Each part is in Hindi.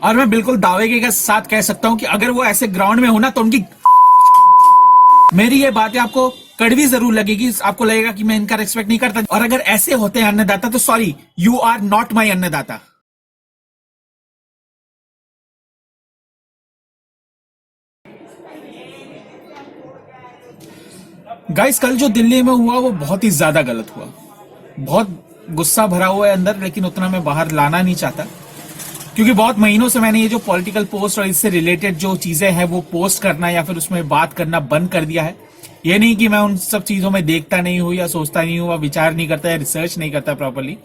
और मैं बिल्कुल दावे के साथ कह सकता हूं कि अगर वो ऐसे ग्राउंड में हो ना तो उनकी मेरी ये बातें आपको कड़वी जरूर लगेगी, आपको लगेगा कि मैं इनका रिस्पेक्ट नहीं करता। और अगर ऐसे होते हैं अन्नदाता तो sorry, you are not my अन्नदाता। गाइस, कल जो दिल्ली में हुआ वो बहुत ही ज्यादा गलत हुआ। बहुत गुस्सा भरा हुआ है अंदर, लेकिन उतना मैं बाहर लाना नहीं चाहता, क्योंकि बहुत महीनों से मैंने ये जो पॉलिटिकल पोस्ट और इससे रिलेटेड जो चीजें हैं वो पोस्ट करना या फिर उसमें बात करना बंद कर दिया है। ये नहीं कि मैं उन सब चीजों में देखता नहीं हूं या सोचता नहीं हूं या विचार नहीं करता या रिसर्च नहीं करता प्रॉपरली,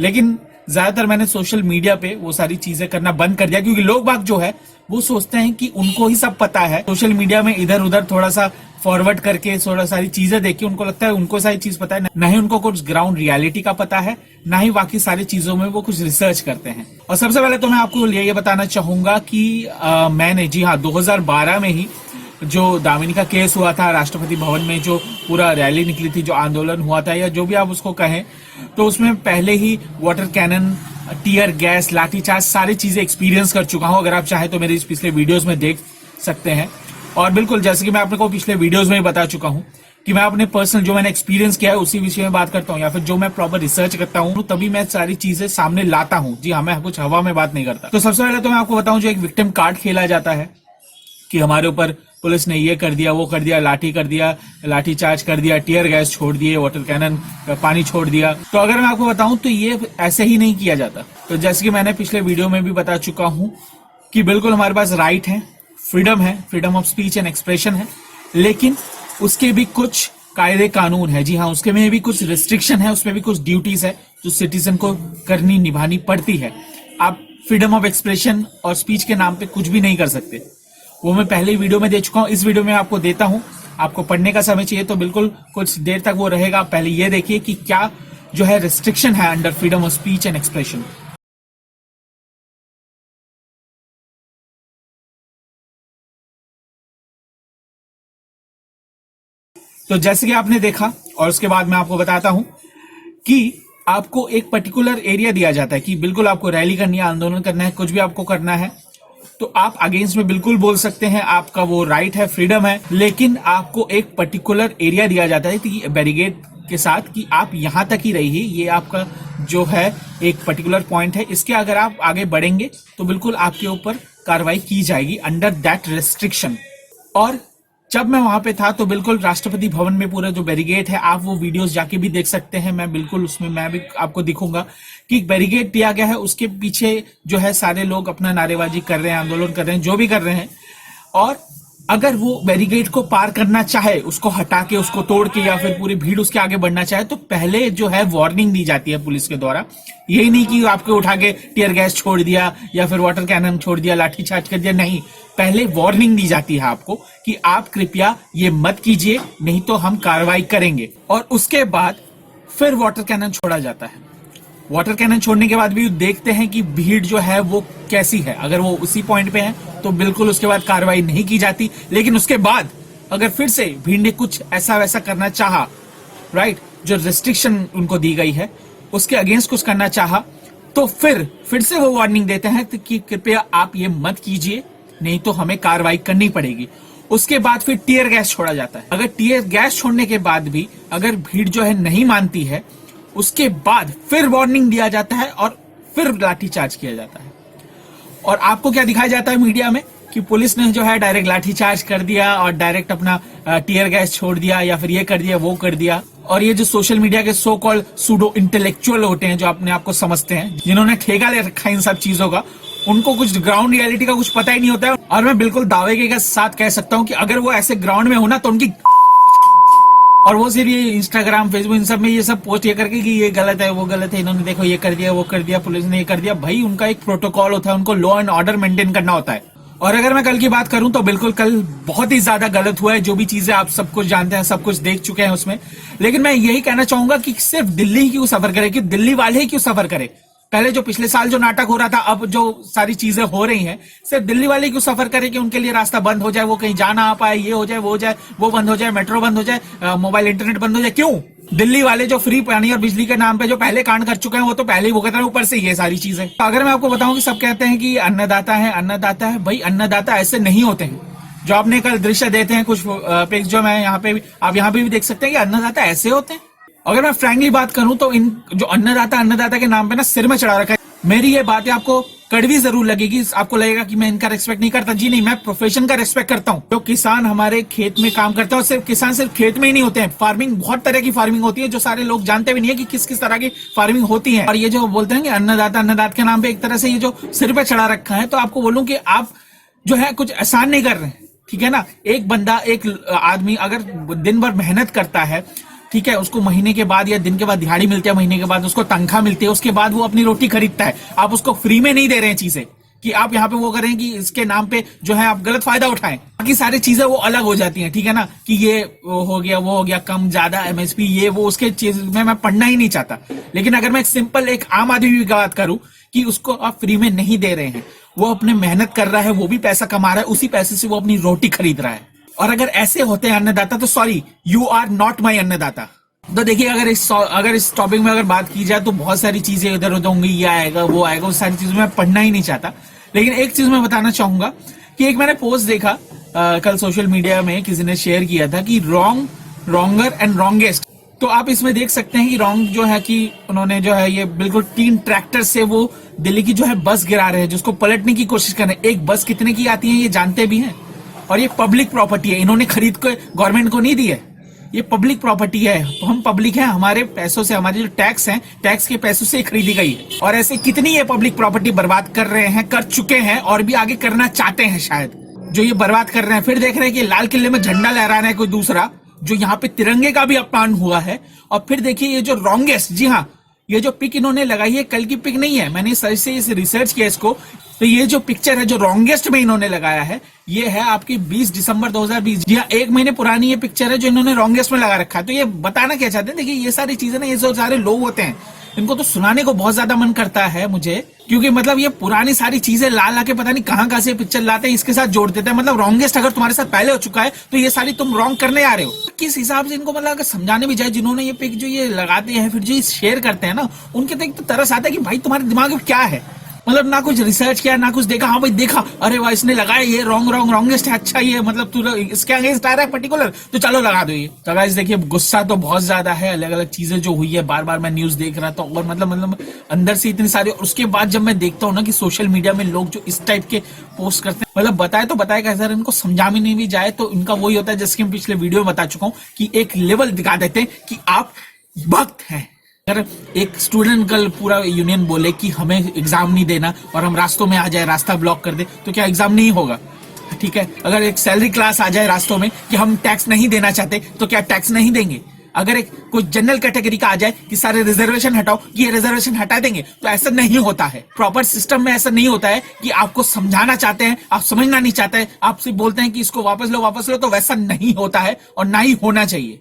लेकिन ज्यादातर मैंने सोशल मीडिया पे वो सारी चीजें करना बंद कर दिया, क्योंकि लोग बाग जो है वो सोचते हैं कि उनको ही सब पता है। सोशल मीडिया में इधर उधर थोड़ा सा फॉरवर्ड करके थोड़ा सारी चीजें देख के उनको लगता है उनको सारी चीज पता है, ना ही उनको कुछ ग्राउंड रियलिटी का पता है, ना ही बाकी सारी चीजों में वो कुछ रिसर्च करते हैं। और सबसे पहले तो मैं आपको ये बताना चाहूंगा कि मैंने, जी हाँ, 2012 में ही जो दामिनी का केस हुआ था राष्ट्रपति भवन में, जो पूरा रैली निकली थी, जो आंदोलन हुआ था या जो भी आप उसको कहें, तो उसमें पहले ही water cannon, tear gas, lathicharge सारी चीजें एक्सपीरियंस कर चुका हूं। अगर आप चाहे तो मेरे इस पिछले वीडियोस में देख सकते हैं। और बिल्कुल जैसे कि मैं आपको पिछले वीडियोस में ही बता चुका हूं कि मैं अपने पर्सनल जो मैंने एक्सपीरियंस किया है उसी विषय में बात करता हूं, या फिर जो मैं प्रॉपर रिसर्च करता हूं तभी मैं सारी चीजें सामने लाता हूं। जी हाँ, मैं कुछ हवा में बात नहीं करता। तो सबसे पहले तो मैं आपको बताऊं, जो एक विक्टिम कार्ड खेला जाता है कि हमारे ऊपर पुलिस ने ये कर दिया, वो कर दिया, लाठी कर दिया, लाठी चार्ज कर दिया, टीयर गैस छोड़ दिए, वाटर कैनन पानी छोड़ दिया, तो अगर मैं आपको बताऊं तो ये ऐसे ही नहीं किया जाता। तो जैसे कि मैंने पिछले वीडियो में भी बता चुका हूं कि बिल्कुल हमारे पास राइट है, फ्रीडम है, freedom of speech and expression है, लेकिन उसके भी कुछ कायदे कानून है। जी हाँ, उसके में भी कुछ रिस्ट्रिक्शन है, उसमें भी कुछ ड्यूटीज है जो सिटीजन को करनी, निभानी पड़ती है। आप फ्रीडम ऑफ एक्सप्रेशन और स्पीच के नाम पे कुछ भी नहीं कर सकते, वो मैं पहले ही वीडियो में दे चुका हूं। इस वीडियो में आपको देता हूं, आपको पढ़ने का समय चाहिए तो बिल्कुल कुछ देर तक वो रहेगा। पहले ये देखिए कि क्या जो है रिस्ट्रिक्शन है under freedom of speech and expression. तो जैसे कि आपने देखा, और उसके बाद मैं आपको बताता हूं कि आपको एक पर्टिकुलर एरिया दिया जाता है कि बिल्कुल आपको रैली करनी है, आंदोलन करना है, कुछ भी आपको करना है तो आप अगेंस्ट में बिल्कुल बोल सकते हैं, आपका वो राइट है, फ्रीडम है, लेकिन आपको एक पर्टिकुलर एरिया दिया जाता है कि बैरिकेड के साथ कि आप यहां तक ही रहिए, ये आपका जो है एक पर्टिकुलर पॉइंट है, इसके अगर आप आगे बढ़ेंगे तो बिल्कुल आपके ऊपर कार्रवाई की जाएगी अंडर दैट रेस्ट्रिक्शन। और जब मैं वहां पे था तो बिल्कुल राष्ट्रपति भवन में पूरा जो बैरिकेड है, आप वो वीडियोस जाके भी देख सकते हैं, मैं बिल्कुल उसमें मैं भी आपको दिखूंगा कि बैरिकेड दिया गया है, उसके पीछे जो है सारे लोग अपना नारेबाजी कर रहे हैं, आंदोलन कर रहे हैं, जो भी कर रहे हैं। और अगर वो बैरिकेड को पार करना चाहे, उसको हटा के, उसको तोड़ के, या फिर पूरी भीड़ उसके आगे बढ़ना चाहे, तो पहले जो है वार्निंग दी जाती है पुलिस के द्वारा। यही नहीं कि आपको उठा के टीयर गैस छोड़ दिया या फिर वाटर कैनन छोड़ दिया, लाठी चार्ज कर दिया, नहीं, पहले वार्निंग दी जाती है आपको कि आप कृपया ये मत कीजिए, नहीं तो हम कार्रवाई करेंगे। और उसके बाद फिर वाटर कैनन छोड़ा जाता है। वाटर कैनन छोड़ने के बाद भी देखते हैं कि भीड़ जो है वो कैसी है। अगर वो उसी पॉइंट पे है तो बिल्कुल उसके बाद कार्रवाई नहीं की जाती, लेकिन उसके बाद अगर फिर से भीड़ ने कुछ ऐसा वैसा करना चाहा, राइट, जो रिस्ट्रिक्शन उनको दी गई है उसके अगेंस्ट कुछ करना चाहा, तो फिर से वो वार्निंग देते हैं कि कृपया आप ये मत कीजिए, नहीं तो हमें कार्रवाई करनी पड़ेगी। उसके बाद फिर टीयर गैस छोड़ा जाता है। अगर टीयर गैस छोड़ने के बाद भी अगर भीड़ जो है नहीं मानती है, उसके बाद फिर वार्निंग दिया जाता है और फिर लाठीचार्ज किया जाता है। और आपको क्या दिखाया जाता है मीडिया में कि पुलिस ने जो है डायरेक्ट लाठीचार्ज कर दिया और डायरेक्ट अपना टीयर गैस छोड़ दिया, या फिर ये कर दिया, वो कर दिया। और ये जो सोशल मीडिया के सो कॉल्ड सूडो इंटेलेक्चुअल होते हैं, जो अपने आप को समझते हैं, जिन्होंने ठेका ले रखा है इन सब चीजों का, उनको कुछ ग्राउंड रियलिटी का कुछ पता ही नहीं होता है। और मैं बिल्कुल दावे के साथ कह सकता हूं कि अगर वो ऐसे ग्राउंड में हो ना तो उनकी, और वो सिर्फ ये इंस्टाग्राम, फेसबुक, इन सब में ये सब पोस्ट ये करके कि ये गलत है, वो गलत है, इन्होंने देखो ये कर दिया, वो कर दिया, पुलिस ने ये कर दिया। भाई, उनका एक प्रोटोकॉल होता है, उनको लॉ एंड ऑर्डर मेंटेन करना होता है। और अगर मैं कल की बात करूं तो बिल्कुल कल बहुत ही ज्यादा गलत हुआ है, जो भी चीजें आप सब कुछ जानते हैं, सब कुछ देख चुके हैं उसमें। लेकिन मैं यही कहना चाहूंगा कि सिर्फ दिल्ली ही क्यों सफर करे, कि दिल्ली वाले ही क्यों सफर करे। पहले जो पिछले साल जो नाटक हो रहा था, अब जो सारी चीजें हो रही हैं, सिर्फ दिल्ली वाले क्यों सफर करें कि उनके लिए रास्ता बंद हो जाए, वो कहीं जा ना आ पाए, ये हो जाए, वो हो जाए, वो बंद हो जाए, मेट्रो बंद हो जाए, मोबाइल इंटरनेट बंद हो जाए, क्यों? दिल्ली वाले जो फ्री पानी और बिजली के नाम पे जो पहले कांड कर चुके हैं वो तो पहले ही भुगत रहे हैं, ऊपर से ये सारी चीजें। तो अगर मैं आपको बताऊं कि सब कहते हैं कि अन्नदाता है अन्नदाता है, भाई अन्नदाता ऐसे नहीं होते हैं। जो आपने कल दृश्य देते हैं कुछ पिक्स जो मैं यहाँ पे आप यहाँ पे भी देख सकते हैं कि अन्नदाता ऐसे होते हैं। अगर मैं फ्रैंकली बात करूं तो इन जो अन्नदाता के नाम पे ना सिर में चढ़ा रखा है। मेरी ये बातें आपको कड़वी जरूर लगेगी, आपको लगेगा कि मैं इनका रिस्पेक्ट नहीं करता। जी नहीं, मैं प्रोफेशन का रिस्पेक्ट करता हूँ। जो किसान हमारे खेत में काम करता है, सिर्फ किसान सिर्फ खेत में ही नहीं होते हैं, फार्मिंग बहुत तरह की फार्मिंग होती है जो सारे लोग जानते भी नहीं है कि किस किस तरह की फार्मिंग होती है। और ये जो बोलते हैं कि अन्नदाता के नाम पे एक तरह से ये जो सिर पे चढ़ा रखा है, तो आपको बोलूं कि आप जो है कुछ आसान नहीं कर रहे हैं, ठीक है ना। एक बंदा एक आदमी अगर दिन भर मेहनत करता है, ठीक है, उसको महीने के बाद या दिन के बाद दिहाड़ी मिलती है, महीने के बाद उसको तनख्वाह मिलती है, उसके बाद वो अपनी रोटी खरीदता है। आप उसको फ्री में नहीं दे रहे हैं चीजें कि आप यहाँ पे वो करें कि इसके नाम पे जो है आप गलत फायदा उठाएं। बाकी सारी चीजें वो अलग हो जाती हैं, ठीक है ना, कि ये हो गया वो हो गया, कम ज्यादा एमएसपी ये वो, उसके चीज में मैं पढ़ना ही नहीं चाहता। लेकिन अगर मैं सिंपल एक आम आदमी की बात करूं कि उसको आप फ्री में नहीं दे रहे हैं, वो अपने मेहनत कर रहा है, वो भी पैसा कमा रहा है, उसी पैसे से वो अपनी रोटी खरीद रहा है। और अगर ऐसे होते हैं अन्नदाता तो sorry, you are not my अन्नदाता। तो देखिए, अगर इस टॉपिक में अगर बात की जाए तो बहुत सारी चीजें इधर उधर होंगी, ये आएगा वो आएगा, उस सारी चीजों में पढ़ना ही नहीं चाहता। लेकिन एक चीज मैं बताना चाहूंगा कि एक मैंने पोस्ट देखा कल सोशल मीडिया में, किसी ने शेयर किया था कि रॉन्गर एंड रॉन्गेस्ट। तो आप इसमें देख सकते हैं कि रॉन्ग जो है कि उन्होंने जो है ये बिल्कुल 3 ट्रैक्टर से वो दिल्ली की जो है बस गिरा रहे हैं, जिसको पलटने की कोशिश कर रहे हैं। एक बस कितने की आती है ये जानते भी हैं, और ये पब्लिक प्रॉपर्टी है, इन्होंने खरीद के गवर्नमेंट को नहीं दी है, ये पब्लिक प्रॉपर्टी है। हम पब्लिक हैं, हमारे पैसों से, हमारे जो टैक्स हैं, टैक्स के पैसों से खरीदी गई है। और ऐसे कितनी ये पब्लिक प्रॉपर्टी बर्बाद कर रहे हैं, कर चुके हैं और भी आगे करना चाहते हैं शायद, जो ये बर्बाद कर रहे हैं। फिर देख रहे हैं कि लाल किले में झंडा लहरा रहा है कोई दूसरा, जो यहाँ पे तिरंगे का भी अपमान हुआ है। और फिर देखिए ये जो रॉन्गेस्ट, जी हाँ, ये जो पिक इन्होंने लगाई है कल की पिक नहीं है, मैंने सही से इस रिसर्च किया इसको। तो ये जो पिक्चर है जो रॉन्गेस्ट में इन्होंने लगाया है, ये है आपकी 20 दिसंबर 2020, जी हाँ, 1 महीने पुरानी ये पिक्चर है जो इन्होंने रॉन्गेस्ट में लगा रखा है। तो ये बताना क्या चाहते हैं, देखिए ये सारी चीजें ना, ये जो सारे लोग होते हैं, इनको तो सुनाने को बहुत ज्यादा मन करता है मुझे, क्योंकि मतलब ये पुरानी सारी चीजें ला के पता नहीं कहां से पिक्चर लाते हैं, इसके साथ जोड़ देते हैं। मतलब रॉन्गेस्ट अगर तुम्हारे साथ पहले हो चुका है तो ये सारी तुम रॉन्ग करने आ रहे हो। किस हिसाब से इनको मतलब अगर समझाने भी जाए, जिन्होंने ये पिक जो ये लगाते हैं फिर जो शेयर करते हैं ना, उनके तो एक तो तरस आता है कि भाई तुम्हारे दिमाग में क्या है, मतलब ना कुछ रिसर्च किया ना कुछ देखा। हाँ भाई देखा, अरे वाह इसने लगाया, ये रॉन्गेस्ट है, अच्छा ये मतलब तू इसके अगेंस्ट आ रहा है पर्टिकुलर, तो चलो लगा दो ये। तो गाइस देखिए गुस्सा तो बहुत ज्यादा है, अलग अलग चीजें जो हुई है, बार बार मैं न्यूज देख रहा था और मतलब अंदर से इतनी सारी। और उसके बाद जब मैं देखता हूँ ना कि सोशल मीडिया में लोग जो इस टाइप के पोस्ट करते हैं, मतलब बताए तो बताए कैसे, अगर इनको समझा में नहीं भी जाए तो इनका वही होता है जैसे कि पिछले वीडियो में बता चुका हूँ कि एक लेवल दिखा देते हैं कि आप भक्त हैं। अगर एक स्टूडेंट कल पूरा यूनियन बोले कि हमें एग्जाम नहीं देना और हम रास्तों में आ जाए, रास्ता ब्लॉक कर दे, तो क्या एग्जाम नहीं होगा? ठीक है। अगर एक सैलरी क्लास आ जाए रास्तों में कि हम टैक्स नहीं देना चाहते, तो क्या टैक्स नहीं देंगे? अगर एक कोई जनरल कैटेगरी का आ जाए कि सारे रिजर्वेशन हटाओ, कि ये रिजर्वेशन हटा देंगे, तो ऐसा नहीं होता है। प्रॉपर सिस्टम में ऐसा नहीं होता है कि आपको समझाना चाहते हैं, आप समझना नहीं चाहते, आपसे बोलते हैं कि इसको वापस लो, तो वैसा नहीं होता है और ना ही होना चाहिए।